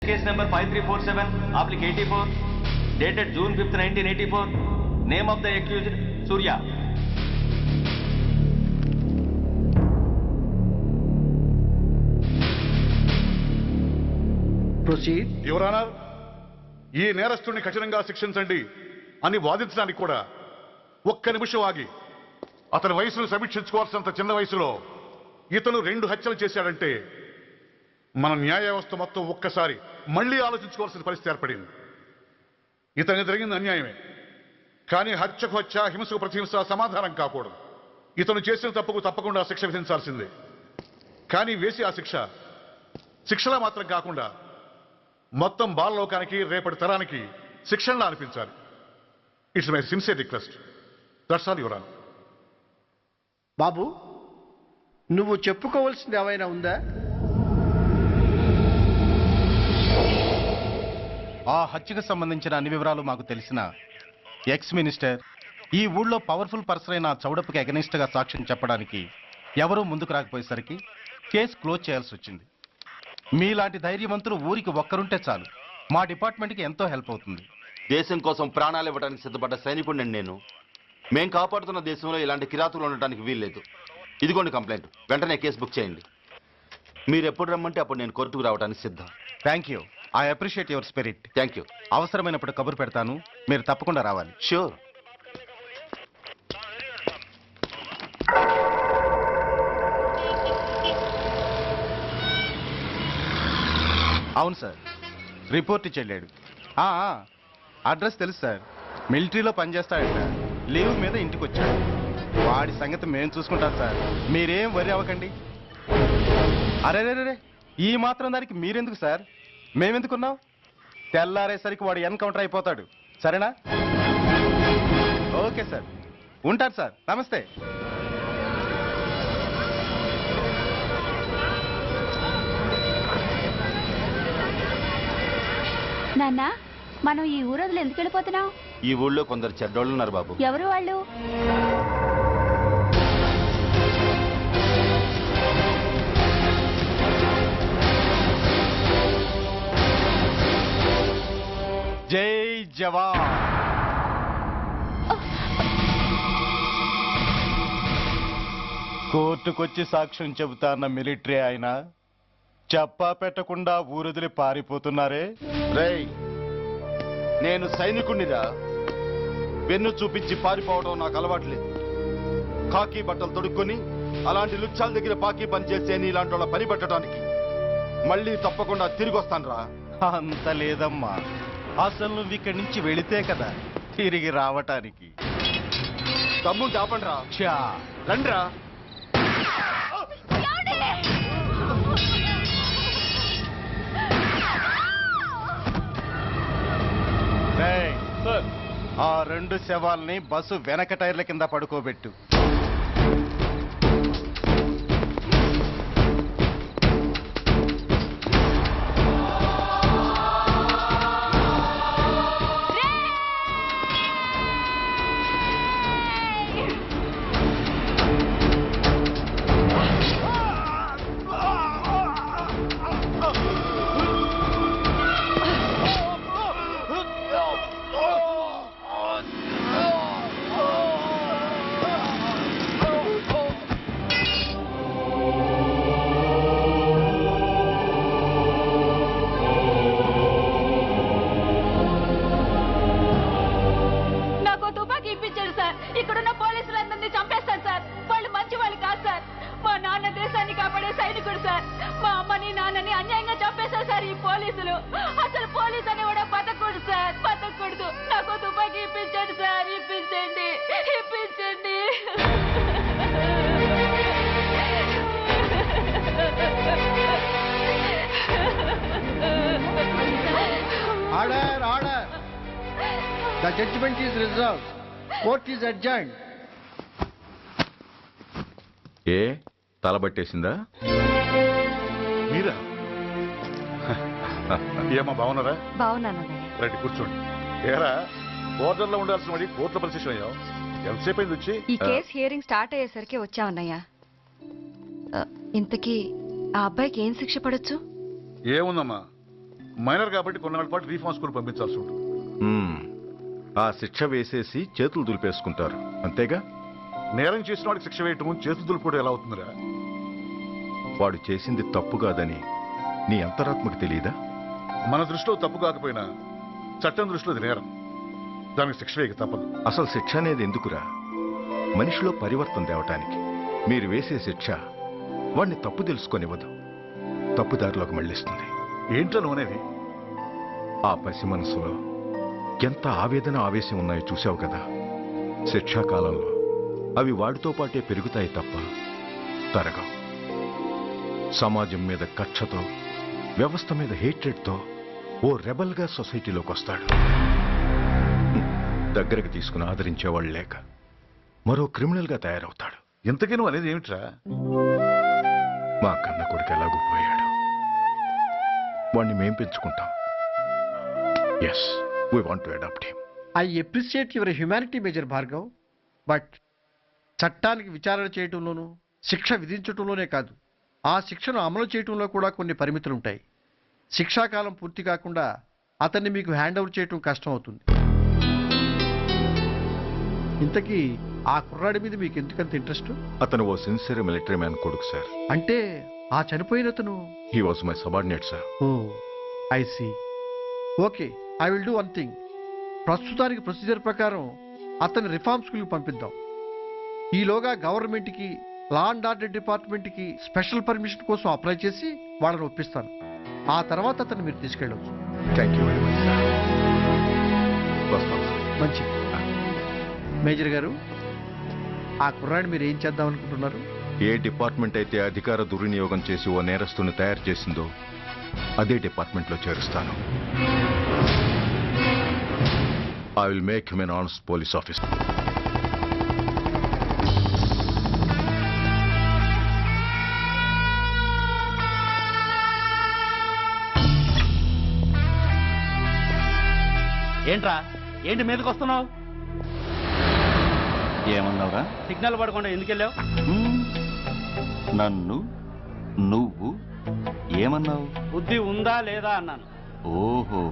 Case number 5347, oblique 84, dated June 5th, 1984. Name of the accused, Surya. Proceed. Your Honor, ఈ నేరస్తుడిని కఠినంగా శిక్షించండి అని వాదించడానికి కూడా ఒక్క నిమిషం ఆగి అతని వయసును సమీక్షించుకోవాల్సినంత చిన్న వయసులో ఇతను 2 హత్యలు చేశాడంటే మన న్యాయ వ్యవస్థ మొత్తం ఒక్కసారి మళ్లీ ఆలోచించుకోవాల్సిన పరిస్థితి ఏర్పడింది. ఇతనికి జరిగింది అన్యాయమే, కానీ హత్యకు హత్య, హింసకు ప్రతిహింస సమాధానం కాకూడదు. ఇతను చేసిన తప్పుకు తప్పకుండా శిక్ష విధించాల్సిందే. కానీ వేసి ఆ శిక్షలా మాత్రం కాకుండా మొత్తం బాలలోకానికి రేపటి తరానికి శిక్షణలా అనిపించాలి. It's my sincere request. That's all your honour. బాబు, నువ్వు చెప్పుకోవాల్సింది ఏమైనా ఉందా? ఆ హత్యకు సంబంధించిన అన్ని వివరాలు మాకు తెలిసిన ఎక్స్ మినిస్టర్ ఈ ఊళ్ళో పవర్ఫుల్ పర్సన్ అయిన చౌడప్పకి అగెనిస్ట్ గా సాక్ష్యం చెప్పడానికి ఎవరూ ముందుకు రాకపోయేసరికి కేసు క్లోజ్ చేయాల్సి వచ్చింది. మీలాంటి ధైర్యవంతులు ఊరికి ఒక్కరుంటే చాలు, మా డిపార్ట్మెంట్కి ఎంతో హెల్ప్ అవుతుంది. దేశం కోసం ప్రాణాలు ఇవ్వడానికి సిద్ధపడ్డ సైనికుడిని నేను. మేం కాపాడుతున్న దేశంలో ఇలాంటి కిరాతులు ఉండటానికి వీల్లేదు. ఇదిగోండి కంప్లైంట్, వెంటనే కేసు బుక్ చేయండి. మీరు ఎప్పుడు రమ్మంటే అప్పుడు నేను కోర్టుకు రావడానికి సిద్ధం. Thank you, I appreciate your spirit. Thank you. అవసరమైనప్పుడు కబురు పెడతాను, మీరు తప్పకుండా రావాలి. షూర్. అవును సార్, రిపోర్ట్ ఇచ్చి వెళ్ళాడు. అడ్రస్ తెలుసు సార్, మిలిటరీలో పనిచేస్తాడంట. లీవ్ మీద ఇంటికి వచ్చాడు. వాడి సంగతి మేము చూసుకుంటాం సార్, మీరేం వరి అవ్వకండి. అరే, ఈ మాత్రం దానికి మీరెందుకు సార్, మేమెందుకున్నాం? తెల్లారేసరికి వాడు ఎన్కౌంటర్ అయిపోతాడు, సరేనా? ఓకే సార్, ఉంటారు సార్, నమస్తే. నాన్న, మనం ఈ ఊరొదిలి ఎందుకు వెళ్ళిపోతున్నాం? ఈ ఊళ్ళో కొందరు చెడ్డోళ్ళు ఉన్నారు బాబు. ఎవరు వాళ్ళు? జై జవాన్. కోర్టుకొచ్చి సాక్ష్యం చెబుతా అన్న మిలిటరీ ఆయన చెప్పా పెట్టకుండా ఊరొదిలి పారిపోతున్నారే. రేయ్, నేను సైనికుణ్ణిరా. వెన్ను చూపించి పారిపోవడం నాకు అలవాట్లేదు. కాకి బట్టలు తొడుక్కొని అలాంటి లుచ్చాల దగ్గర పాకి పని చేసే ఇలాంటి వాళ్ళ పని పెట్టడానికి మళ్ళీ తప్పకుండా తిరిగి వస్తాను రా. అంత లేదమ్మా, అసలు నువ్వు ఇక్కడి నుంచి వెళితే కదా తిరిగి రావటానికి. తమ్ముంటే ఆపండి రా. ఛా, రండిరా. రేయ్, ఆ 2 శవాల్ని బస్సు వెనక టైర్ల కింద పడుకోబెట్టు. ఇక్కడున్న పోలీసులందరినీ చంపేస్తారు సార్. వాళ్ళు మంచి వాళ్ళు కాదు సార్. మా నాన్న దేశాన్ని కాపాడే సైనికుడు సార్. మా అమ్మని నాన్నని అన్యాయంగా చంపేశారు సార్ ఈ పోలీసులు. అసలు పోలీసు అని కూడా బతకూడదు సార్, బతకూడదు. నాకు తుపాకీ ఇప్పించండి సార్, ఇప్పించండి. Order, order. The judgement is reserved. Court is adjourned. ఏ తలబట్టేసిందా? మీరా? ఏమా బాగున్నారా? బాగున్నాను. రండి కూర్చోండి. ఏరా, బోర్డర్లో ఉండాల్సిన వాడి కోర్టులో పరిశీలన అయ్యావు. ఎంతసేపు అయింది వచ్చి? ఈ కేసు హియరింగ్ స్టార్ట్ అయ్యేసరికి వచ్చావన్నయ్య. ఇంతకీ ఆ అబ్బాయికి ఏం శిక్ష పడొచ్చు? ఏముందమ్మా, మైనర్ కాబట్టి కొన్నాళ్ళ పాటు రీఫార్మ్ స్కూల్ పంపించాల్సి ఉంటుంది. ఆ శిక్ష వేసేసి చేతులు దులిపేసుకుంటారు అంతేగా? నేరం చేసిన వాడికి శిక్ష వేయటం చేతులు దులుపుకోవడం ఎలా అవుతుందిరా? వాడు చేసింది తప్పు కాదని నీ అంతరాత్మకు తెలియదా? మన దృష్టిలో తప్పు కాకపోయినా చట్టం దృష్టిలో అది నేరం. దానికి శిక్ష వేయక తప్పదు. అసలు శిక్ష అనేది ఎందుకురా? మనిషిలో పరివర్తన తేవటానికి. మీరు వేసే శిక్ష వాడిని తప్పు తెలుసుకొనివ్వదు, తప్పుదారిలోకి మళ్ళిస్తుంది. ఏంటో నువ్వనేది? ఆ పసి మనసులో ఎంత ఆవేదన ఆవేశం ఉన్నాయో చూసావు కదా. శిక్షాకాలంలో అవి వాడితో పాటే పెరుగుతాయి తప్ప తరగవు. సమాజం మీద కక్షతో, వ్యవస్థ మీద హేట్రెడ్తో ఓ రెబల్గా సొసైటీలోకి వస్తాడు. దగ్గరకు తీసుకుని ఆదరించేవాళ్ళు లేక మరో క్రిమినల్గా తయారవుతాడు. ఇంతకీ నువ్వు అనేది ఏమిట్రా? మా కన్న కొడుకు ఎలాగూ పోయాడు, వాణ్ణి మేం పెంచుకుంటాం. Yes, we want to adopt him. I appreciate your humanity major Bhargav, but చట్టానికి విచారణ చేయటంలోనూ శిక్ష విధించటంలోనే కాదు, ఆ శిక్షను అమలు చేయటంలో కూడా కొన్ని పరిమితులు ఉంటాయి. శిక్షాకాలం పూర్తి కాకుండా అతన్ని మీకు హ్యాండ్ ఓవర్ చేయటం కష్టం అవుతుంది. ఇంతకీ ఆ కుర్రాడి మీద మీకు ఎందుకంత ఇంట్రెస్ట్? అతను ఓ సిన్సియర్ మిలిటరీ మ్యాన్ కొడుకు సార్. అంటే ఆ చనిపోయిన అతను? He was my subordinate sir. Oh I see. Okay, I will do one thing. ప్రస్తుతానికి ప్రొసీజర్ ప్రకారం అతన్ని రిఫార్మ్ స్కూల్కి పంపిద్దాం. ఈలోగా గవర్నమెంట్కి, లా అండ్ ఆర్డర్ డిపార్ట్మెంట్కి స్పెషల్ పర్మిషన్ కోసం అప్లై చేసి వాళ్ళని ఒప్పిస్తాను. ఆ తర్వాత అతన్ని మీరు తీసుకెళ్ళవచ్చు. Thank you very much sir. వస్తాం సార్. మంచి మేజర్ గారు, ఆ కుర్రాడిని మీరు ఏం చేద్దాం అనుకుంటున్నారు? ఏ డిపార్ట్మెంట్ అయితే అధికార దుర్వినియోగం చేసి ఓ నేరస్తుని తయారు చేసిందో అదే డిపార్ట్మెంట్లో చేరుస్తాను. I will make him an honest police officer. ఏంట్రా, ఏంటి మీదకి వస్తున్నావు? ఏమన్నావురా? సిగ్నల్ పడకుండా ఎందుకు వెళ్ళావు? నన్ను నువ్వు ఏమన్నావు? బుద్ధి ఉందా లేదా అన్నాను. ఓహో,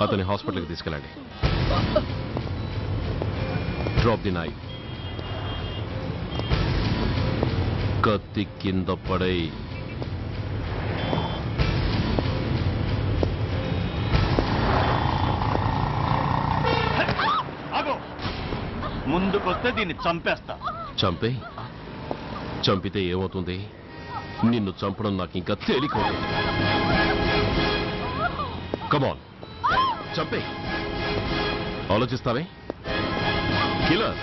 అతని హాస్పిటల్కి తీసుకెళ్ళండి. Drop the knife. కత్తి కింద పడై. ముందుకొస్తే దీన్ని చంపేస్తా. చంపే. చంపితే ఏమవుతుంది? నిన్ను చంపడం నాకు ఇంకా తేలికవుతుంది. కమాన్, చంపే. ఆలోచిస్తావే కిల్లర్?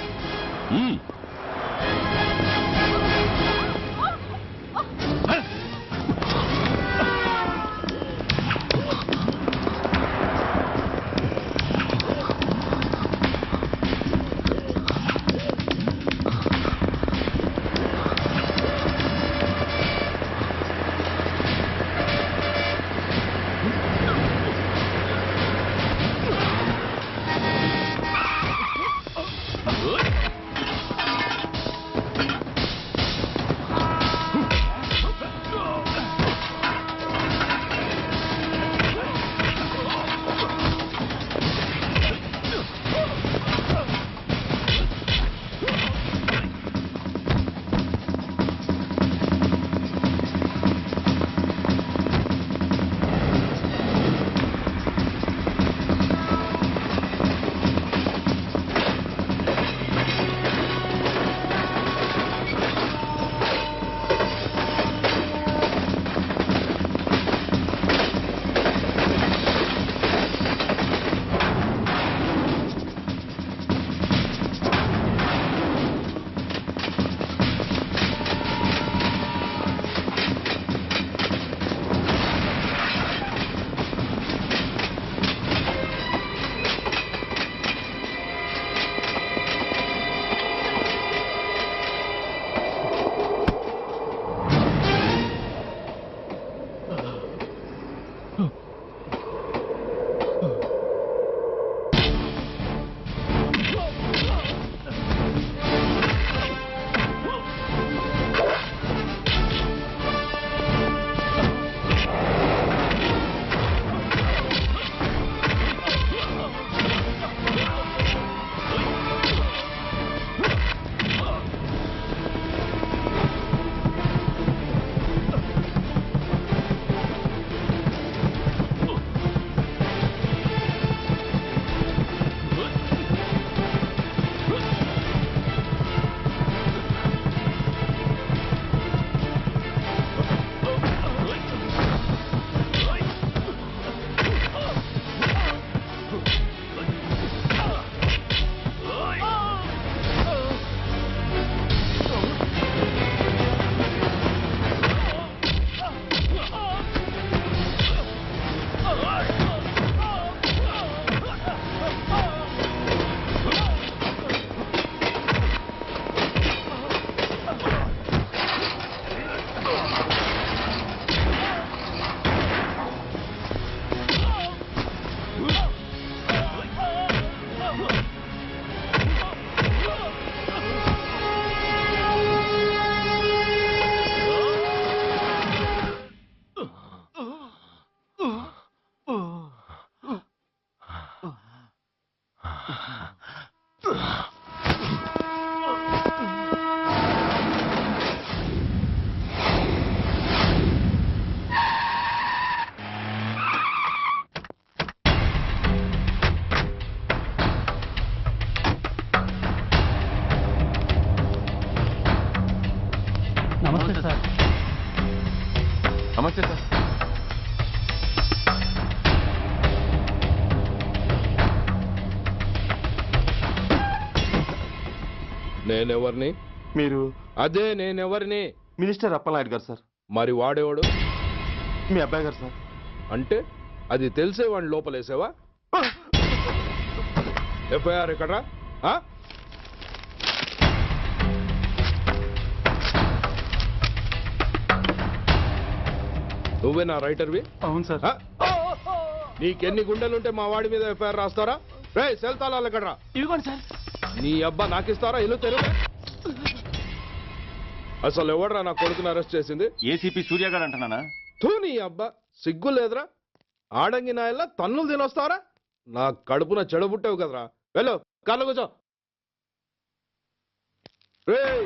నమస్తే సార్. నమస్తే సార్. నేనెవరిని? మీరు అదే నేనెవరిని? మినిస్టర్ అప్పలనాయుడు గారు సార్. మరి వాడేవాడు? మీ అబ్బాయి గారు సార్. అంటే అది తెలిసే వాడిని లోపలేసావా? ఎఫ్ఐఆర్ ఎక్కడ్రా? ఆ? నువ్వే నా రైటర్వి? అవును సార్. నీకెన్ని గుండెలుంటే మా వాడి మీద ఎఫ్ఐఆర్ రాస్తారా? రే సెల్ తాళాలు ఎక్కడ్రా? ఇదిగోండి సార్. నీ అబ్బా నాకిస్తారా? ఇల్లు తెరువు. అసలు ఎవడరా నా కొడుకుని అరెస్ట్ చేసింది? ఏసీపీ సూర్య గారు అంటున్నానా? తూ నీ అబ్బా సిగ్గు లేదురా? ఆడంగి నాయల్లా తన్నులు తినొస్తారా? నా కడుపున చెడబుట్టావు కదరా. వెళ్ళు కార్లో కూర్చో. రేయ్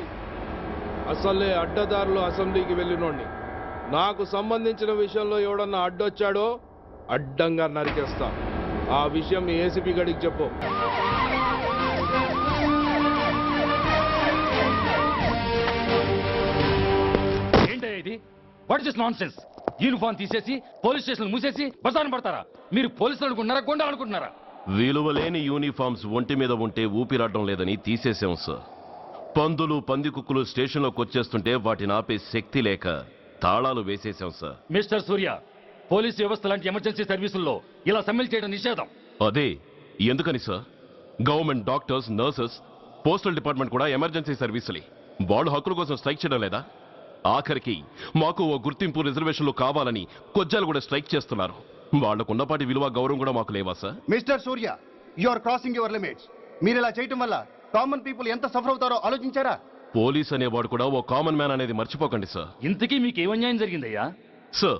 అసలే అడ్డదారులు అసెంబ్లీకి వెళ్ళినోడిని. నాకు సంబంధించిన విషయంలో ఎవడన్నా అడ్డొచ్చాడో అడ్డంగా నరికేస్తా. ఆ విషయం మీ ఏసీపీ గడికి చెప్పు. ఏంటయ్యా ఇది? What is non sense? Uniform తీసేసి పోలీస్ స్టేషన్ మూసేసి బసాన పడతారా? మీరు పోలీసులు అనుకుంటున్నారా, గుండా అనుకుంటున్నారా? విలువలేని యూనిఫామ్స్ ఒంటి మీద ఉంటే ఊపిరాడడం లేదని తీసేసాం సార్. పందులు పందికుక్కులు స్టేషన్లోకి వచ్చేస్తుంటే వాటిని ఆపే శక్తి లేక తాళాలు వేసేసాం సార్. మిస్టర్ సూర్య, పోలీస్ వ్యవస్థ లాంటి ఎమర్జెన్సీ సర్వీసుల్లో ఇలా సమ్మెలు చేయడం నిషేధం. అదే ఎందుకని sir? Government doctors, nurses, postal department కూడా ఎమర్జెన్సీ సర్వీసులే. వాళ్ళు హక్కుల కోసం స్ట్రైక్ చేయడం లేదా? ఆఖరికి మాకు ఓ గుర్తింపు రిజర్వేషన్లు కావాలని కొజ్జాలు కూడా స్ట్రైక్ చేస్తున్నారు. వాళ్లకున్నపాటి విలువ గౌరవం కూడా మాకు లేవా sir? Mister Surya, you are crossing your limits. మీరు ఇలా చేయటం వల్ల కామన్ పీపుల్ ఎంత సఫర్ అవుతారో ఆలోచించారా? పోలీస్ అనేవాడు కూడా ఓ కామన్ మ్యాన్ అనేది మర్చిపోకండి సార్. ఇంతకీ మీకు ఏం అన్యాయం జరిగిందయ్యా? సార్,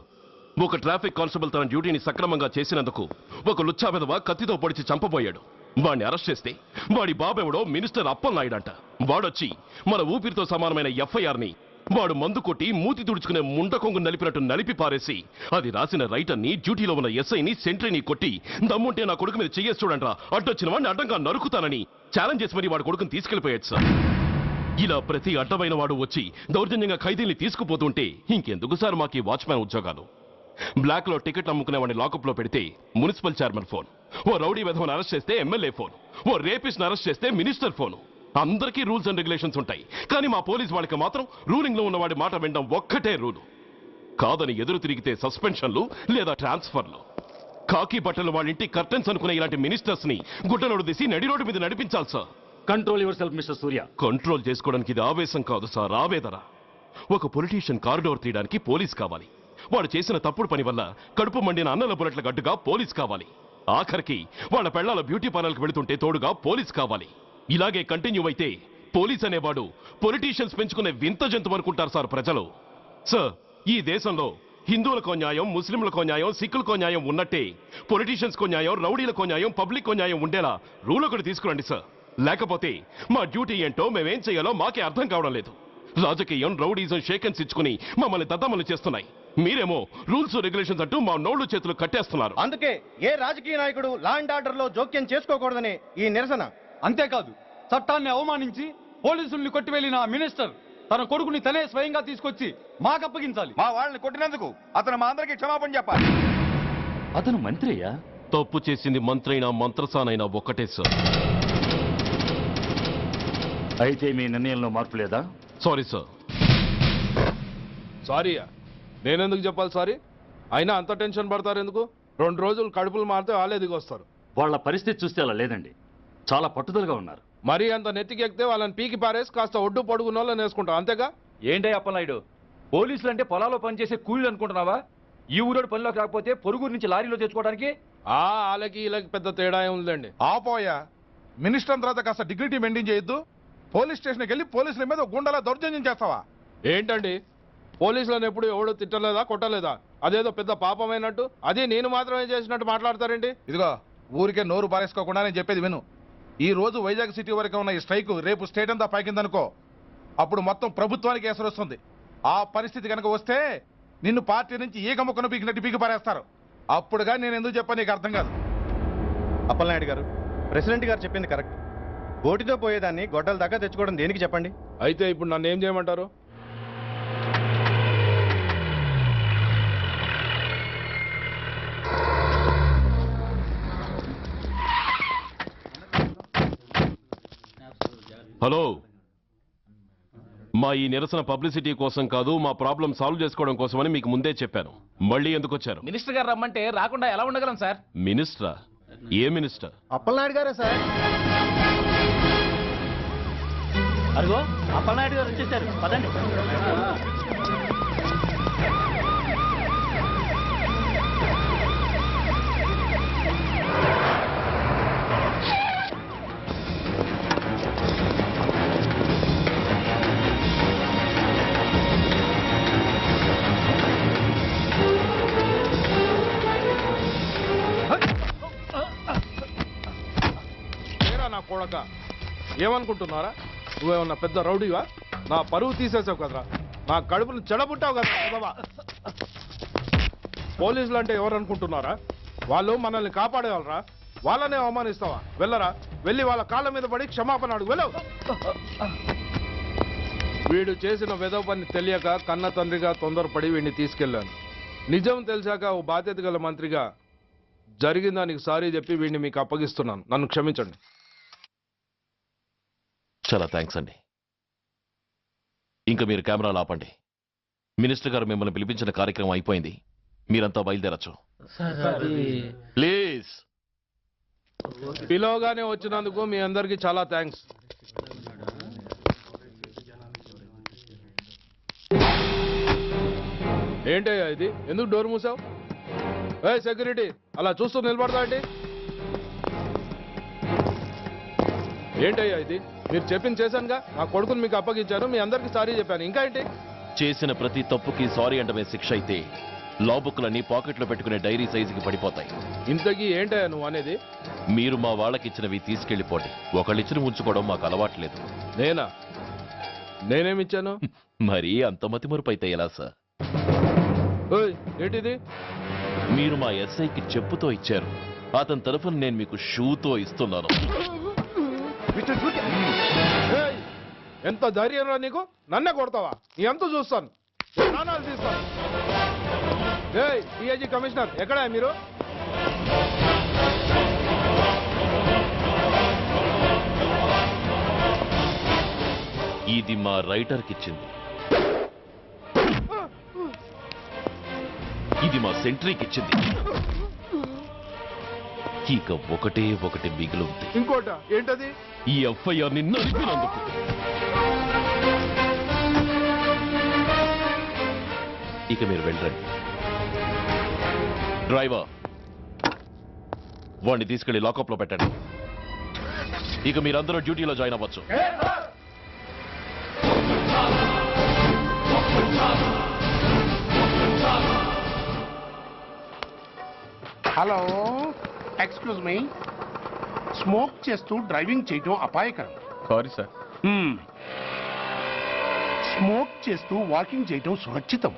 ఒక ట్రాఫిక్ కానిస్టేబుల్ తన డ్యూటీని సక్రమంగా చేసినందుకు ఒక లుచ్చా విధవ కత్తితో పొడిచి చంపబోయాడు. వాడిని అరెస్ట్ చేస్తే వాడి బాబెవడో మినిస్టర్ అప్పలనాయుడు అంట. వాడొచ్చి మన ఊపిరితో సమానమైన ఎఫ్ఐఆర్ని వాడు మందు కొట్టి మూతి తుడుచుకునే ముండకొంగు నలిపినట్టు నలిపి పారేసి అది రాసిన రైటర్ని, డ్యూటీలో ఉన్న ఎస్ఐని, సెంట్రీని కొట్టి దమ్ముంటే నా కొడుకు మీద చెయ్యేసి చూడంట్రా, అడ్డొచ్చిన వాడిని అడ్డంగా నరుకుతానని ఛాలెంజ్ చేసి మరి వాడి కొడుకుని తీసుకెళ్లిపోయాడు సార్. ఇలా ప్రతి అడ్డమైన వాడు వచ్చి దౌర్జన్యంగా ఖైదీల్ని తీసుకుపోతుంటే ఇంకెందుకు సార్ మాకు ఈ వాచ్మ్యాన్ ఉద్యోగాలు? బ్లాక్ లో టికెట్ అమ్ముకునే వాడిని లాకప్ లో పెడితే మున్సిపల్ చైర్మన్ ఫోన్, ఓ రౌడీ విధవను అరెస్ట్ చేస్తే ఎమ్మెల్యే ఫోన్, ఓ రేపిస్ట్ అరెస్ట్ చేస్తే మినిస్టర్ ఫోన్. అందరికీ రూల్స్ అండ్ రెగ్యులేషన్స్ ఉంటాయి, కానీ మా పోలీస్ వాళ్ళకి మాత్రం రూలింగ్ లో ఉన్న వాడి మాట వినడం ఒక్కటే రూలు. కాదని ఎదురు తిరిగితే సస్పెన్షన్లు లేదా ట్రాన్స్ఫర్లు. కాకి బట్టలు వాళ్ళ ఇంటి కర్టెన్స్ అనుకునే ఇలాంటి మినిస్టర్స్ ని గుడ్డలోడు తీసి నడి రోడ్డు మీద నడిపించాలి sir. Control your self mister Surya. Control చేసుకోవడానికి ఇది ఆవేశం కాదు సార్, ఆవేదన. ఒక పొలిటీషియన్ కారిడోర్ తీయడానికి పోలీస్ కావాలి. వాడు చేసిన తప్పుడు పని వల్ల కడుపు మండిన అన్నల బుల్లెట్ల గడ్డుగా పోలీస్ కావాలి. ఆఖరికి వాళ్ళ పెళ్లాల బ్యూటీ పార్లర్కి వెళుతుంటే తోడుగా పోలీస్ కావాలి. ఇలాగే కంటిన్యూ అయితే పోలీస్ అనేవాడు పొలిటీషియన్స్ పెంచుకునే వింత జంతువు అనుకుంటారు సార్ ప్రజలు. సార్, ఈ దేశంలో హిందువులకో న్యాయం, ముస్లింలకో న్యాయం, సిక్కులకో న్యాయం ఉన్నట్టే పొలిటీషియన్స్కో న్యాయం, రౌడీలకో న్యాయం, పబ్లిక్కో న్యాయం ఉండేలా రూల్ ఒకటి తీసుకురండి సార్. లేకపోతే మా డ్యూటీ ఏంటో మేమేం చేయాలో మాకే అర్థం కావడం లేదు. రాజకీయం, రౌడీజం షేకెన్స్ ఇచ్చుకుని మమ్మల్ని దద్దమలు చేస్తున్నాయి. మీరేమో రూల్స్ రెగ్యులేషన్స్ అంటూ మా నోళ్లు చేతులు కట్టేస్తున్నారు. అందుకే ఏ రాజకీయ నాయకుడు లా అండ్ ఆర్డర్ లో జోక్యం చేసుకోకూడదని ఈ నిరసన. అంతేకాదు, చట్టాన్ని అవమానించి పోలీసుల్ని కొట్టివెళ్లిన మినిస్టర్ తన కొడుకుని తనే స్వయంగా తీసుకొచ్చి మాకు అప్పగించాలి. మా వాళ్ళని కొట్టినందుకు అతను మా అందరికీ క్షమాపణ చెప్పాలి. అతను మంత్రి అయ్యా. తప్పు చేసింది మంత్రైనా మంత్రసానైనా ఒక్కటే సార్. అయితే మీ నిర్ణయంలో మార్పు లేదా? Sorry sir. సారీయా? నేనెందుకు చెప్పాలి సారీ? అయినా అంత టెన్షన్ పడతారు ఎందుకు? 2 రోజులు కడుపులు మారితే వాళ్ళే దిగొస్తారు. వాళ్ళ పరిస్థితి చూస్తే అలా లేదండి, చాలా పట్టుదలగా ఉన్నారు. మరీ అంత నెత్తికెక్కితే వాళ్ళని పీకి పారేసి కాస్త ఒడ్డు పొడుగున్న వాళ్ళని వేసుకుంటాం, అంతేగా? ఏంటే అప్పలనాయుడు, పోలీసులు అంటే పొలాల్లో పనిచేసే కూలీలు అనుకుంటున్నావా? ఈ ఊరోడు పనిలోకి రాకపోతే పొరుగురు నుంచి లారీలో తెచ్చుకోవడానికి వాళ్ళకి వీళ్ళకి పెద్ద తేడా ఉందండి. ఆపోయా, మినిస్టర్ తర్వాత కాస్త డిగ్నిటీ మెయింటైన్ చేయొద్దు. పోలీస్ స్టేషన్కి వెళ్ళి పోలీసుల మీద గుండెలా దౌర్జన్యం చేస్తావా? ఏంటండి, పోలీసులను ఎప్పుడు ఎవడో తిట్టలేదా, కొట్టలేదా? అదేదో పెద్ద పాపమైనట్టు అది నేను మాత్రమే చేసినట్టు మాట్లాడతారేంటి? ఇదిగో, ఊరికే నోరు పారేసుకోకుండా నేను చెప్పేది విను. ఈ రోజు వైజాగ్ సిటీ వరకు ఉన్న ఈ స్ట్రైక్ రేపు స్టేట్ అంతా పైకిందనుకో, అప్పుడు మొత్తం ప్రభుత్వానికి ఎసరు వస్తుంది. ఆ పరిస్థితి కనుక వస్తే నిన్ను పార్టీ నుంచి ఈగ ముక్కను పీకినట్టు పీకి పారేస్తారు. అప్పుడుగా నేను ఎందుకు చెప్పాను నీకు అర్థం కాదు. అప్పలనాయుడు గారు, ప్రెసిడెంట్ గారు చెప్పింది కరెక్ట్. గోటితో పోయేదాన్ని గొడ్డల దాకా తెచ్చుకోవడం దేనికి చెప్పండి? అయితే ఇప్పుడు నన్ను ఏం చేయమంటారు? హలో, మా ఈ నిరసన పబ్లిసిటీ కోసం కాదు, మా ప్రాబ్లం సాల్వ్ చేసుకోవడం కోసమని మీకు ముందే చెప్పాను. మళ్ళీ ఎందుకు వచ్చారు? మినిస్టర్ గారు రమ్మంటే రాకుండా ఎలా ఉండగలం సార్? మినిస్టరా? ఏ మినిస్టర్? అప్పలనాయుడు గారా సార్? అదిగో అప్పలనాయుడు గారు వచ్చేసారు, పదండి. నా కొడక, ఏమనుకుంటున్నారా? నువ్వేమన్నా పెద్ద రౌడీవా? నా పరువు తీసేసావు కదరా, నా కడుపును చెడబుట్టావు కదా బాబా. పోలీసులు అంటే ఎవరు అనుకుంటున్నారా? వాళ్ళు మనల్ని కాపాడేవాళ్ళరా, వాళ్ళనే అవమానిస్తావా? వెళ్ళరా, వెళ్ళి వాళ్ళ కాళ్ళ మీద పడి క్షమాపణ అడుగు, వెళ్ళవు. వీడు చేసిన వెధవ పని తెలియక కన్న తండ్రిగా తొందరపడి వీడిని తీసుకెళ్లాను. నిజం తెలిసాక ఓ బాధ్యత గల మంత్రిగా జరిగిన దానికి సారీ చెప్పి వీడిని మీకు అప్పగిస్తున్నాను. నన్ను క్షమించండి. చాలా థ్యాంక్స్ అండి. ఇంకా మీరు కెమెరాలు ఆపండి. మినిస్టర్ గారు మిమ్మల్ని పిలిపించిన కార్యక్రమం అయిపోయింది. మీరంతా బయలుదేరచ్చు ప్లీజ్. పిలవగానే వచ్చినందుకు మీ అందరికీ చాలా థ్యాంక్స్. ఏంటయ్యా ఇది? ఎందుకు డోర్ మూసావు? ఏ సెక్యూరిటీ, అలా చూస్తూ నిలబడతా ఏంటి? ఏంటయ్యా ఇది? మీరు చెప్పింది చేశానుగా, నా కొడుకుని మీకు అప్పగించాను, మీ అందరికీ సారీ చెప్పాను, ఇంకా ఏంటి? చేసిన ప్రతి తప్పుకి సారీ అంటమే శిక్ష అయితే లా బుక్లన్నీ పాకెట్లో పెట్టుకునే డైరీ సైజుకి పడిపోతాయి. ఇంతకీ ఏంటయ్యా నువ్వు అనేది? మీరు మా వాళ్ళకిచ్చినవి తీసుకెళ్లిపోండి. ఒకళ్ళిచ్చిన ఉంచుకోవడం మాకు అలవాట్లేదు. నేనా? నేనేమిచ్చాను? మరి అంత మతిమరుపు అయితే ఎలా సార్? ఏంటిది? మీరు మా ఎస్ఐకి చెప్పుతో ఇచ్చారు, అతని తరఫున నేను మీకు షూతో ఇస్తున్నాను. ఎంత ధైర్యం రా నీకు? నన్నే కొడతావా? నీ ఎంత చూస్తాను, ప్రాణాలు తీస్తాను. డిఐజీ కమిషనర్ ఎక్కడా మీరు? ఇది మా రైటర్కి ఇచ్చింది, ఇది మా సెంట్రీకి ఇచ్చింది. ఇక ఒకటే ఒకటి మిగిలింది. ఇంకోట ఏంటది? ఈ ఎఫ్ఐఆర్ ని నడిపినందుకు. ఇక మీరు వెళ్ళండి. డ్రైవర్, వాడిని తీసుకెళ్లి లాకప్ లో పెట్టండి. ఇక మీరందరూ డ్యూటీలో జాయిన్ అవ్వచ్చు. Hello, excuse me. స్మోక్ చేస్తూ డ్రైవింగ్ చేయటం అపాయకరం. Sorry sir. స్మోక్ చేస్తూ వాకింగ్ చేయటం సురక్షితం.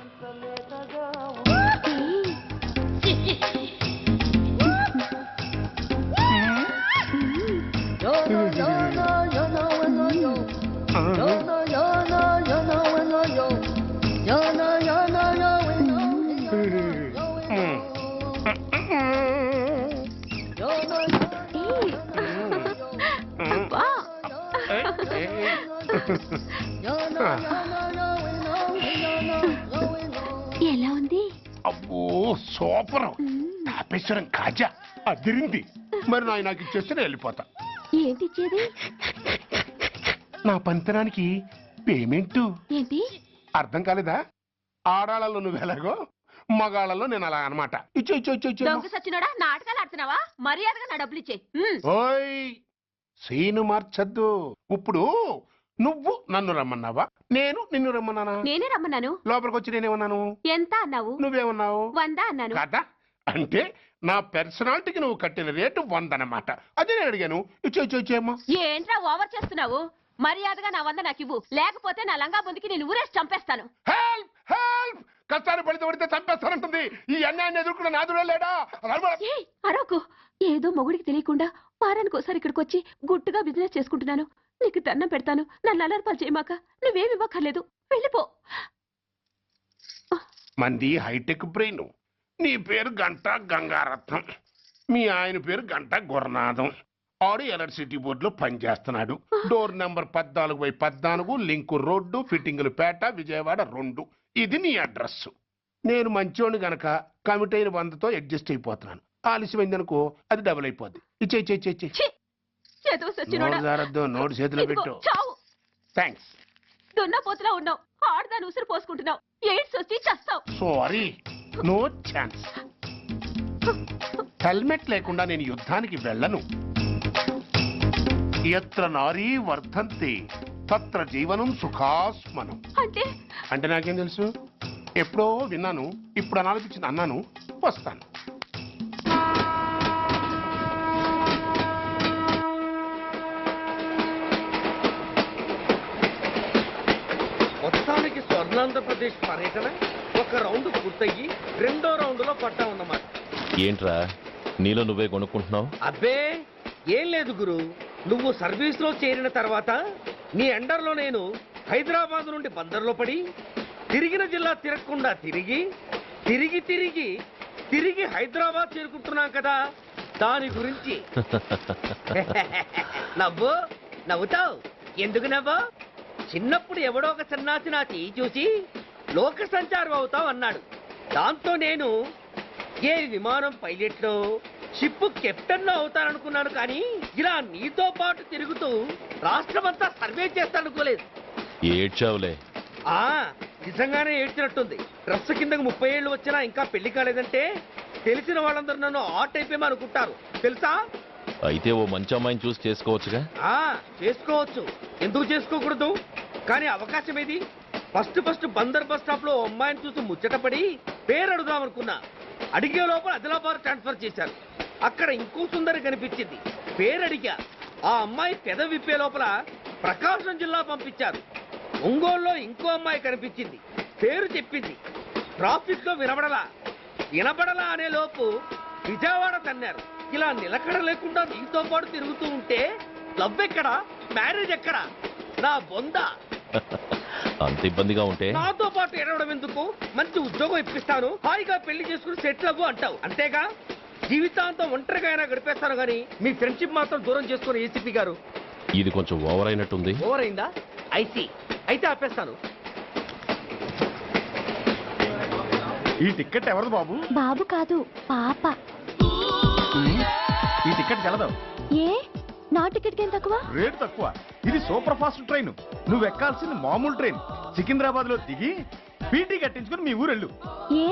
ఎలా ఉంది? అబ్బో సూపర్. తాపేశ్వరం కాజా అదిరింది. మరి నాకు ఇచ్చేస్తే నేను వెళ్ళిపోతా. ఏంటి ఇచ్చేది? నా పంతనానికి పేమెంట్. ఏంటి అర్థం కాలేదా? ఆడాళ్ళలో నువ్వు ఎలాగో, మగాళ్ళలో నేను అలా అనమాట. ఇచ్చు ఇచ్చు ఇచ్చు ఇచ్చు. దొంగ సచ్చినోడా, నాటకాలు ఆడుతున్నావా? మర్యాదగా నా డబ్బులు ఇచ్చే. ఓయ్, సీను మార్చద్దు. ఇప్పుడు నువ్వు నన్ను రమ్మన్నావా, నేను నిన్ను రమ్మన్నానా? నేనే రమ్మన్నాను. లోపలికి వచ్చి నేనేమన్నాను? ఎంత అన్నావు? నువ్వేమన్నావు? 100 అన్నాను. కదా, అంటే నా పర్సనాలిటీకి నువ్వు కట్టిన రేటు 100 అన్నమాట. అదే నేను అడిగాను. ఇచ్చు ఇచ్చు ఇచ్చేమ్మా. ఏంట్రా ఓవర్ చేస్తున్నావు? మర్యాదగా నా 100 నాకు ఇవ్వు, లేకపోతే నా లంగా బొందికి నేను ఊరేసి చంపేస్తాను. Help help. కష్టాలు పడితే చంపేస్తానంటుంది. ఈ అన్యాయాన్ని ఎదుర్కొన్న నాదుడే లేడా? అరవకు. ఏదో మొగుడికి తెలియకుండా వారానికి ఒకసారి ఇక్కడికి వచ్చి గుట్టుగా బిజినెస్ చేసుకుంటున్నాను. నీకు దండం పెడతాను, నన్ను అలర్పాలు చేయమాక. నువ్వేమి ఇవ్వక్కర్లేదు, వెళ్ళిపో. మంది హైటెక్ బ్రెయిన్. నీ పేరు గంట గంగారత్నం, మీ ఆయన పేరు గంట గురనాథం. ఆడు ఎలక్ట్రిసిటీ బోర్డులో పనిచేస్తున్నాడు. డోర్ నెంబర్ 14/14, లింకు రోడ్డు, ఫిట్టింగులు పేట, విజయవాడ 2. ఇది నీ అడ్రస్. నేను మంచోని గనక కమిట్ అయిన 100తో అడ్జస్ట్ అయిపోతున్నాను. ఆలస్యమైందనుకో అది డబుల్ అయిపోద్ది. ఇచ్చే నోటు చేతిలో పెట్టు. థ్యాంక్స్. దున్నపోతులా ఉన్నావు, ఆడదాని ఉసురు పోసుకుంటున్నావు, ఎయిడ్స్ వచ్చి చస్తావు. Sorry, no chance. హెల్మెట్ లేకుండా నేను యుద్ధానికి వెళ్ళను. ఎత్ర నారీ వర్ధంతి తత్ర జీవనం సుఖాస్మనం. అంటే నాకేం తెలుసు? ఎప్పుడో విన్నాను, ఇప్పుడు అనాలనిపించింది అన్నాను. వస్తాను. మొత్తానికి స్వర్ణాంధ్రప్రదేశ్ పర్యటన ఒక రౌండ్ పూర్తయ్యి 2వ రౌండ్లో పడ్డామన్నమాట. ఏంట్రా నీలో నువ్వే కొనుక్కుంటున్నావు? అబ్బే ఏం లేదు గురు, నువ్వు సర్వీస్ లో చేరిన తర్వాత నీ అండర్లో నేను హైదరాబాద్ నుండి బందర్లో పడి తిరిగిన జిల్లా తిరగకుండా తిరిగి తిరిగి తిరిగి తిరిగి హైదరాబాద్ చేరుకుంటున్నాం కదా, దాని గురించి. నవ్వుతావు ఎందుకు నవ్వు? చిన్నప్పుడు ఎవడో ఒక సన్నాసి నా చెయ్యి చూసి లోక సంచారం అవుతావు అన్నాడు. దాంతో నేను ఏ విమానం పైలట్లో షిప్ కెప్టెన్ అవుతాననుకున్నాను, కానీ ఇలా నీతో పాటు తిరుగుతూ రాష్ట్రమంతా సర్వే చేస్తాననుకోలేదు. ఏడ్చావులే. నిజంగానే ఏడ్చినట్టుంది. డ్రెస్ కిందకు 30 ఏళ్ళు వచ్చినా ఇంకా పెళ్లి కాలేదంటే తెలిసిన వాళ్ళందరూ నన్ను ఆ టైప్ ఏమో అనుకుంటారు తెలుసా. అయితే ఓ మంచి అమ్మాయిని చూసి చేసుకోవచ్చుగా. చేసుకోవచ్చు, ఎందుకు చేసుకోకూడదు? కానీ అవకాశం ఏది? ఫస్ట్ బందర్ బస్ స్టాప్ లో అమ్మాయిని చూసి ముచ్చటపడి పేరు అడుగుదామనుకున్నా. అడిగే లోపల ఆదిలాబాద్ ట్రాన్స్ఫర్ చేశారు. అక్కడ ఇంకో సుందరి కనిపించింది, పేరు అడిగా. ఆ అమ్మాయి పెద విప్పే లోపల ప్రకాశం జిల్లా పంపించారు. ఒంగోలులో ఇంకో అమ్మాయి కనిపించింది, పేరు చెప్పింది. ట్రాఫిక్ లో వినబడలా అనే లోపు విజయవాడ తన్నారు. ఇలా నిలకడ లేకుండా నీతో పాటు తిరుగుతూ ఉంటే లవ్ ఎక్కడా, మ్యారేజ్ ఎక్కడా? నా బొంద. అంత ఇబ్బందిగా ఉంటే నాతో పాటు ఎడవడం ఎందుకు? మంచి ఉద్యోగం ఇప్పిస్తాను, హాయిగా పెళ్లి చేసుకుని సెటిల్ అవ్వు అంటావు అంతేగా. జీవితాంతం ఒంటరిగా అయినా గడిపేస్తాను, కానీ మీ ఫ్రెండ్షిప్ మాత్రం దూరం చేసుకుని ఏసీపీ గారు. ఇది కొంచెం ఓవర్ అయినట్టుంది. ఓవర్ అయిందా? ఐసీ, అయితే ఆపేస్తాను. ఈ టికెట్ ఎవరిది బాబు? బాబు కాదు, పాప. ఈ టికెట్ గలదు. ఏ నా టికెట్ ఏం తక్కువ? రేటు తక్కువ. ఇది సూపర్ ఫాస్ట్ ట్రైన్. నువ్వు ఎక్కాల్సింది మామూలు ట్రైన్. సికింద్రాబాద్ లో దిగి పీటీ కట్టించుకుని మీ ఊరెళ్ళు. ఏ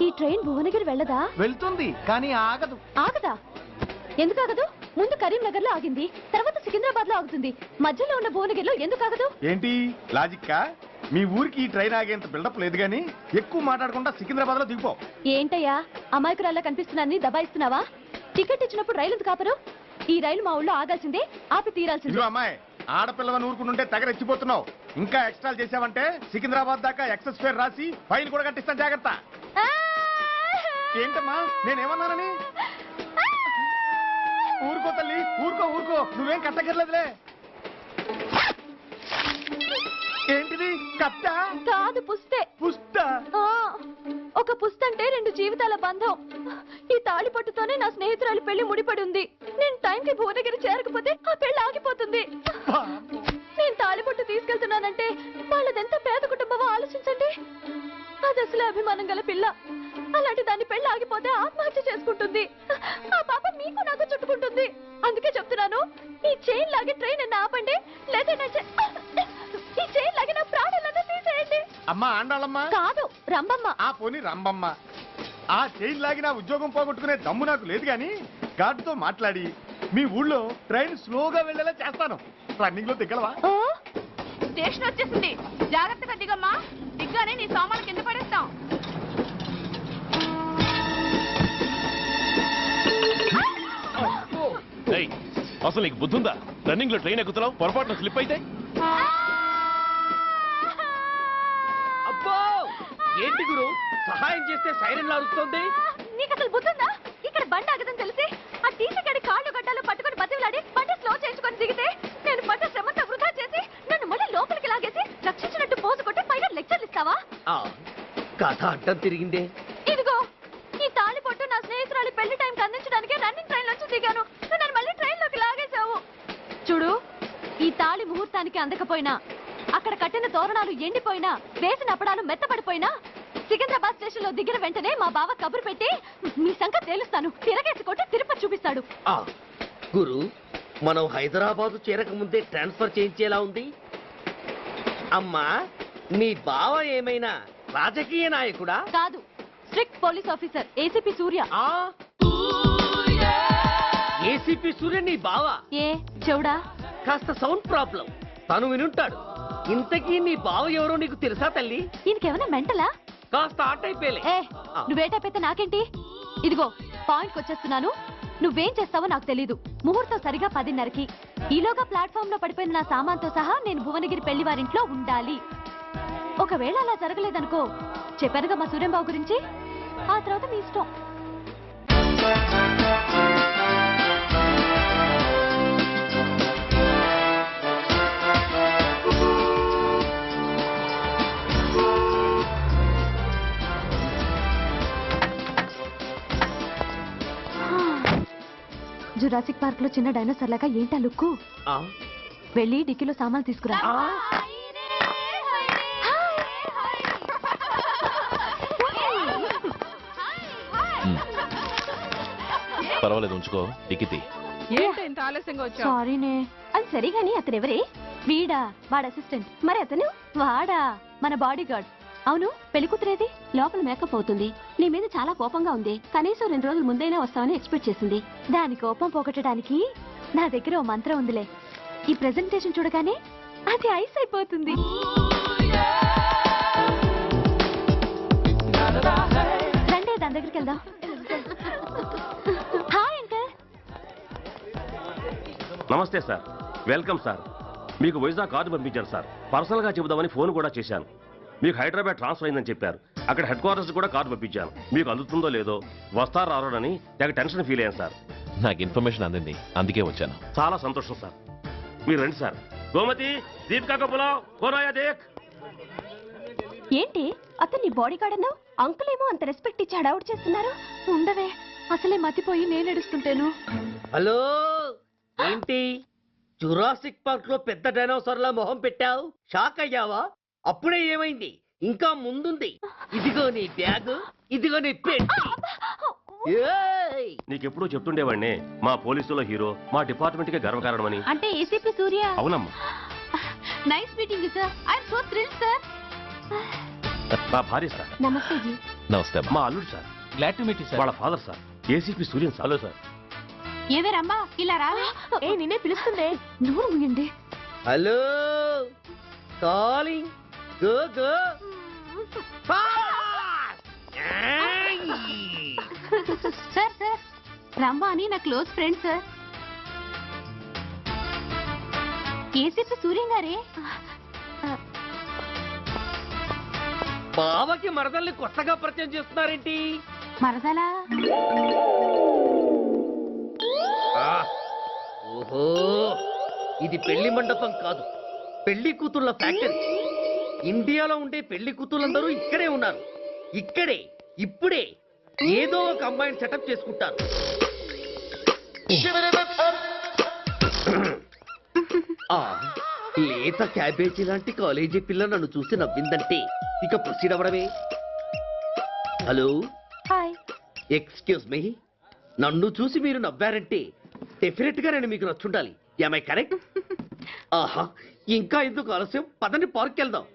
ఈ ట్రైన్ భువనగిరి వెళ్ళదా? వెళ్తుంది, కానీ ఆగదు. ఆగదా? ఎందుకు ఆగదు? ముందు కరీంనగర్ లో ఆగింది, తర్వాత సికింద్రాబాద్ లో ఆగుతుంది. మధ్యలో ఉన్న భువనగిరిలో ఎందుకు ఆగదు? ఏంటి లాజిక్కా? మీ ఊరికి ఈ ట్రైన్ ఆగేంత బిల్డప్ లేదు, గానీ ఎక్కువ మాట్లాడకుండా సికింద్రాబాద్ లో దిగిపో. ఏంటయ్యా అమాయకురాల్లా కనిపిస్తున్నానని దబాయిస్తున్నావా? టికెట్ ఇచ్చినప్పుడు రైలు ఎందుకు ఆపరు? ఈ రైలు మా ఊళ్ళో ఆగాల్సిందే, ఆపి తీరాల్సిందే. అమ్మాయి, ఆడపిల్లవని ఊరుకుంటుంటే తెగరెచ్చిపోతున్నావు. ఇంకా ఎక్స్ట్రా చేసావంటే సికింద్రాబాద్ దాకా ఎక్సెస్ ఫేర్ రాసి ఫైన్ కూడా కట్టిస్తాను, జాగ్రత్త. ఏంటమ్మా నేనేమన్నానని? ఊరుకో తల్లి, ఊరుకో, నువ్వేం కట్టగర్లేదులే. ఏంటిది? కట్ట కాదు, పుస్తే. పుస్త? ఒక పుస్తంటే 2 జీవితాల బంధం. ఈ తాళి పట్టుతోనే నా స్నేహితురాలి పెళ్లి ముడిపడి ఉంది. నేను టైంకి భువనగిరి చేరకపోతే ఆ పెళ్లి ఆగిపోతుంది. నేను తాళిపట్టు తీసుకెళ్తున్నానంటే వాళ్ళదెంత పేద కుటుంబమో ఆలోచించండి. అది అసలు అభిమానం గల పిల్ల. అలాంటి దాని పెళ్లి ఆగిపోతే ఆత్మహత్య చేసుకుంటుంది. ఆ పాప మీకు నాకు చుట్టుకుంటుంది. అందుకే చెప్తున్నాను, ఈ చైన్ లాగే ట్రైన్ అన్న ఆపండి, లేదా ఈ చైన్ లాగే నా ప్రాణాలను తీసేయండి. అమ్మా ఆండాళ్ళమ్మ కాదు, రంబమ్మ. ఆ పోని రంబమ్మ. ఆ చైన్ లాగి నా ఉద్యోగం పోగొట్టుకునే దమ్ము నాకు లేదు, గాని గార్డుతో మాట్లాడి మీ ఊళ్ళో ట్రైన్ స్లోగా వెళ్ళేలా చేస్తాను. రన్నింగ్ లో దిగలవా? స్టేషన్ వచ్చేసింది, జాగ్రత్తగా దిగమ్మా. దిగ్గానే నీ సామాన్లు కింద పడేస్తాం. అసలు నీకు బుద్ధుందా? రన్నింగ్ లో ట్రైన్ ఎక్కుతున్నావు, పొరపాటున స్లిప్ అయితే? అబ్బో ఏంటి గురు, సహాయం చేస్తే సైరన్ లాడుతోంది. నీకు అసలు బుద్ధుందా? ఇక్కడ బండి ఆగదని తెలిసి ఆ టీసీ గడి కాళ్ళు గడ్డాలు పట్టుకుని బతిలాడి బండి స్లో చేయించుకొని దిగితే నేను పడ్డ శ్రమంతా వృధా చేసి నన్ను మళ్ళీ లోపలికి లాగేసి రక్షించినట్టు పోసు కొట్టి పైన లెక్చర్లు ఇస్తావా? కథ అడ్డం తిరిగిందే. ఇదిగో ఈ తాళి పొట్టు నా స్నేహితురాలి పెళ్లి టైంకి అందించడానికి రన్నింగ్ ట్రైన్ నుంచి దిగాను. నన్ను మళ్ళీ ట్రైన్ లోకి లాగేసి సమయానికి అందకపోయినా, అక్కడ కట్టిన తోరణాలు ఎండిపోయినా, వేసిన అప్పడాలు మెత్తపడిపోయినా, సికింద్రాబాద్ స్టేషన్ లో దిగిన వెంటనే మా బావ కబురు పెట్టి మీ సంగతి తేలుస్తాను, తిరగేసి కొట్టి తిరుపతి చూపిస్తాడు. గురు, మనం హైదరాబాద్ చేరక ముందే ట్రాన్స్ఫర్ చేయించేలా ఉంది. అమ్మా, మీ బావ ఏమైనా రాజకీయ నాయకుడా? కాదు, స్ట్రిక్ట్ పోలీస్ ఆఫీసర్, ఏసీపీ సూర్య. ఏసీపీ సూర్య నీ బావ? ఏ చెవుడా? కాస్త సౌండ్ ప్రాబ్లం, తను వినుంటాడు. ఇంతకీ నీ బావ ఎవరో నీకు తెలుసా తల్లి? ఈయనకేమైనా మెంటలా? కాస్త ఆటైపోయలే. నువ్వేటైపోతే నాకేంటి? ఇదిగో పాయింట్కి వచ్చేస్తున్నాను. నువ్వేం చేస్తావో నాకు తెలీదు. ముహూర్తం సరిగా 10:30కి. ఈలోగా ప్లాట్ఫామ్ లో పడిపోయిన నా సామాన్తో సహా నేను భువనగిరి పెళ్లి వారింట్లో ఉండాలి. ఒకవేళ అలా జరగలేదనుకో, చెప్పానుగా మా సూర్యంబాబు గురించి, ఆ తర్వాత మీ ఇష్టం. జురాసిక్ పార్క్ లో చిన్న డైనోసార్ లాగా ఏంటా లుక్కు? వెళ్ళి డిక్కీలో సామాన్లు తీసుకురా. పర్వాలేదు, ఉంచుకో. టికితి ఏంటి ఇంత ఆలస్యంగా వచ్చావు? సారీనే. అది సరిగాని అతనెవరే? వీడా, వాడు అసిస్టెంట్. మరి అతను? వాడా, మన బాడీ గార్డ్. అవును, పెళ్లి కూతురేది? లోపల మేకప్ అవుతుంది. నీ మీద చాలా కోపంగా ఉంది. కనీసం 2 రోజుల ముందైనా వస్తామని ఎక్స్పెక్ట్ చేసింది. దాని కోపం పోగొట్టడానికి నా దగ్గర ఓ మంత్రం ఉందిలే. ఈ ప్రెజెంటేషన్ చూడగానే అది ఐస్ అయిపోతుంది. రండి, దాని దగ్గరికి వెళ్దాం. Hi uncle. నమస్తే సార్, వెల్కమ్ సార్. మీకు వైజాగ్ కార్డు పంపించారు సార్. పర్సనల్ గా చెబుదామని ఫోన్ కూడా చేశాను. మీకు హైదరాబాద్ ట్రాన్స్ఫర్ అయిందని చెప్పారు. అక్కడ హెడ్ క్వార్టర్స్ కూడా కార్డు పంపించాను. మీకు అందుతుందో లేదో, వస్తారో రారోనని తెగ టెన్షన్ ఫీల్ అయ్యాను సార్. నాకు ఇన్ఫర్మేషన్ అందింది, అందుకే వచ్చాను. చాలా సంతోషం సార్. మీరు రండి సార్. గోమతి, దీపికా కపులావ్, కోరాయా దేక్. ఏంటి అతను నీ బాడీ గార్డ్ అన్నావు? అంకుల్ ఏమో అంత రెస్పెక్ట్ ఇచ్చి హడావుడు చేస్తున్నారు. ఉండవే, అసలే మతిపోయి నేను ఎడుస్తుంటాను. హలో, ఏంటి జురాసిక్ పార్క్ లో పెద్ద డైనోసార్ లా మొహం పెట్టావు? షాక్ అయ్యావా? అప్పుడే ఏమైంది? ఇంకా ముందుంది. ఇదిగో నీ బ్యాగ్, ఇదిగో నీ పెట్టి. నీకెప్పుడు చెప్తుండేవాడిని, మా పోలీసులో హీరో, మా డిపార్ట్మెంట్ కే గర్వకారణమని. అంటే ఏసీపీ సూర్య? అవునమ్మా. Nice meeting sir. I am so thrilled sir. మా భార్య సార్. నమస్తే జీ. నమస్తే. మా అల్లుడు sir. Glad to meet you sir. వాళ్ళ father sir, ACP Suryan sir. Hello sir. ఏవే రమ్మా, ఇలా రావే. ఏ నిన్నే పిలుస్తుందే. నువ్వు ముయండి. Hello, calling. Go go. Sir sir, Ramma అని నా close friend sir. ACP Suryam గారే. బావకి మరదల్ని కొత్తగా పరిచయం చేస్తున్నారేంటి? మరదలా? ఓహో, ఇది పెళ్లి మండపం కాదు, పెళ్లి కూతుళ్ళ ఫ్యాక్టరీ. ఇండియాలో ఉండే పెళ్లి కూతుళ్ళందరూ ఇక్కడే ఉన్నారు. ఇక్కడే ఇప్పుడే ఏదో ఒక అమ్మాయిని సెటప్ చేసుకుంటారు. లేత క్యాబేజీ లాంటి కాలేజీ పిల్ల నన్ను చూసి నవ్విందంటే ఇక ప్రొసీడ్ అవ్వడమే. Hello, hi. ఎక్స్క్యూజ్ మీ, నన్ను చూసి మీరు నవ్వారంటే డెఫినెట్ గా నేను మీకు నచ్చుండాలి. Am I correct? ఆహా, ఇంకా ఎందుకు ఆలస్యం? పదండి, పార్క్ వెళ్దాం.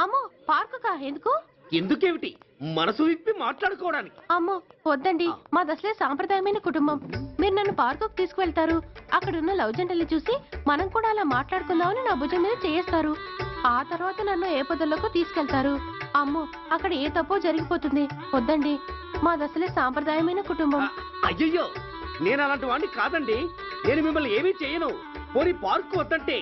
అమ్మో, పార్కు కా? ఎందుకు? ఎందుకేమిటి, మనసు విప్పి మాట్లాడుకోవడానికి. అమ్మో వద్దండి, మాది అసలే సాంప్రదాయమైన కుటుంబం. మీరు నన్ను పార్కుకు తీసుకువెళ్తారు, అక్కడున్న లవ్ జంటల్ని చూసి మనం కూడా అలా మాట్లాడుకుందామని నా భుజం మీద చేస్తారు. ఆ తర్వాత నన్ను ఏ పొదల్లోకి తీసుకెళ్తారు. అమ్మో, అక్కడ ఏ తప్పో జరిగిపోతుంది. వద్దండి, మాది అసలే సాంప్రదాయమైన కుటుంబం. అయ్యయ్యో, నేను అలాంటి వాడిని కాదండి. నేను మిమ్మల్ని ఏమీ చేయను. పోనీ పార్క్ వద్దంటే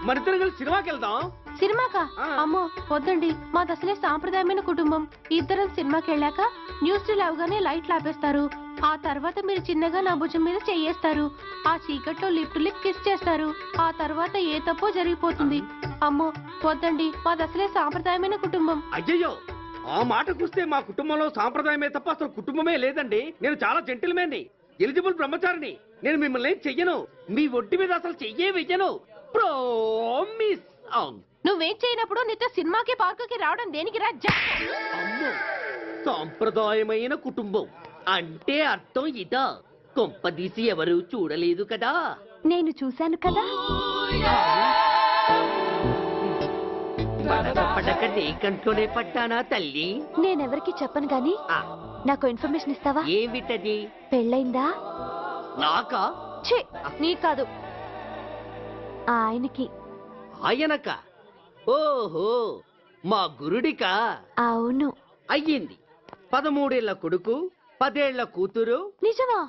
మరిద్దరం కలిసి సినిమాకి వెళ్దాం. సినిమాకా? అమ్మో వద్దండి, మాది అసలే సాంప్రదాయమైన కుటుంబం. ఇద్దరం సినిమాకి వెళ్ళాక న్యూస్ అవగానే లైట్లు ఆపేస్తారు. ఆ తర్వాత మీరు చిన్నగా నా భుజం మీద చెయ్యేస్తారు. ఆ చీకట్లో లిప్ టు లిప్ కిస్ చేస్తారు. ఆ తర్వాత ఏ తప్పో జరిగిపోతుంది. అమ్మో వద్దండి, మాది అసలే సాంప్రదాయమైన కుటుంబం. అయ్యయ్యో, ఆ మాటకొస్తే మా కుటుంబంలో సాంప్రదాయమే తప్ప అసలు కుటుంబమే లేదండి. నేను చాలా జెంటిల్మెన్ని, ఎలిజిబుల్ బ్రహ్మచారిని. నేను మిమ్మల్ని ఏం చెయ్యను. మీ ఒంటి మీద అసలు చెయ్యే వెయ్యను. ప్రామిస్. నువ్వేం చేయనప్పుడు నీతో సినిమాకి పార్కుకి రావడం దేనికి రా అమ్మో సాంప్రదాయమైన కుటుంబం అంటే అర్థం ఇదా? కొంపదీసి ఎవరు చూడలేదు కదా? నేను చూశాను కదా. పడక నీ కంట్లోనే పట్టానా తల్లి? నేనెవరికి చెప్పను గాని నాకు ఇన్ఫర్మేషన్ ఇస్తావా? ఏమిటది? పెళ్ళైందా? నాకా? ఛీ, నీ కాదు ఆయనకి. ఆయనక? ఓహో మా గురుడికా? అవును. అయ్యింది. 13 ఏళ్ల కొడుకు, 10 ఏళ్ల కూతురు. నిజమా?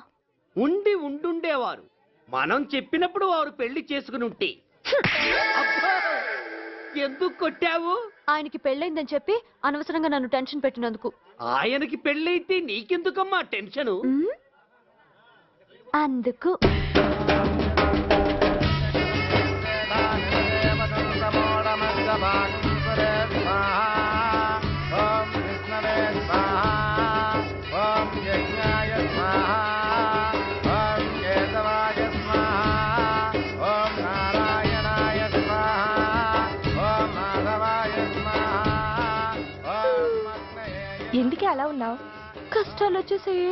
ఉండుండేవారు. మనం చెప్పినప్పుడు వారు పెళ్లి చేసుకుని ఉంటే. అబ్బా! ఎందుకు కొట్టావు? ఆయనకి పెళ్ళైందని చెప్పి అనవసరంగా నన్ను టెన్షన్ పెట్టినందుకు. ఆయనకి పెళ్ళైతే నీకెందుకమ్మా టెన్షను? అందుకు. ఎందుకే అలా ఉన్నావు? కష్టాలు వచ్చేసాయి.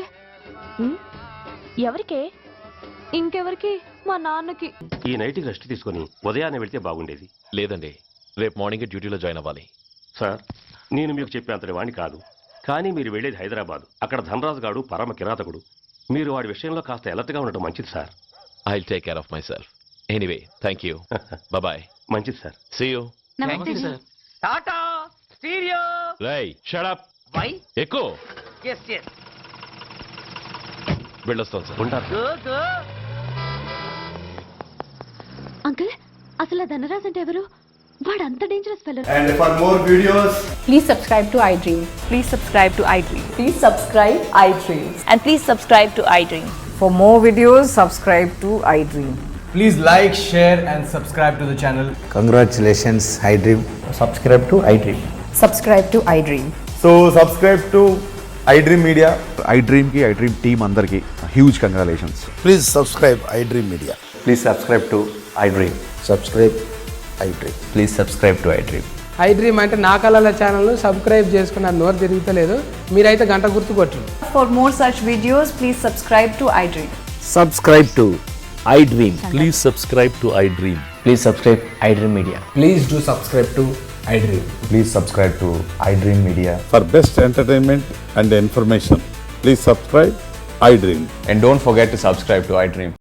ఎవరికే? ఇంకెవరికి? మా నాన్నకి. ఈ నైట్కి రెస్ట్ తీసుకొని ఉదయాన్నే వెళ్తే బాగుండేది. లేదండి, రేపు మార్నింగ్ డ్యూటీలో జాయిన్ అవ్వాలి. సార్, నేను మీకు చెప్పేంతటి వాణ్ణి కాదు, కానీ మీరు వెళ్ళేది హైదరాబాద్. అక్కడ ధనరాజు గాడు పరమ కిరాతకుడు. మీరు వాడి విషయంలో కాస్త అలర్ట్గా ఉండటం మంచిది sir. I will take care of myself. Anyway, thank you. Bye. మంచిది sir. See you. Tata stereo. రేయ్, షట్ అప్. వై? ఎక్కు. yes వెళ్ళొస్తాను సార్. ఉంటారు. go go. అంకుల్, అసలు ఆ ధనరాజ్ అంటే ఎవరు? వాడు అంత dangerous fellow. And for more videos, Please subscribe to iDream. Please subscribe to iDream. Please subscribe iDream. And please subscribe to iDream. For more videos, subscribe to iDream. Please like, share and subscribe to the channel. Congratulations, iDream. Subscribe to iDream. Subscribe to iDream. So subscribe to iDream Media. iDream ki iDream team andarki huge congratulations. Please subscribe iDream Media. Please subscribe to iDream. Subscribe iDream. Please subscribe to iDream. iDream అంటే నా కళల channel subscribe చేసుకున్న నోరు తిరుగుతలేదు. మీరైతే గంట గుర్తు కొట్టండి. For more such videos, please subscribe to iDream. Subscribe to iDream. Please subscribe to iDream. Please subscribe iDream Media. Please do subscribe to iDream. Please subscribe to iDream Media. For best entertainment and information, please subscribe iDream. And don't forget to subscribe to iDream.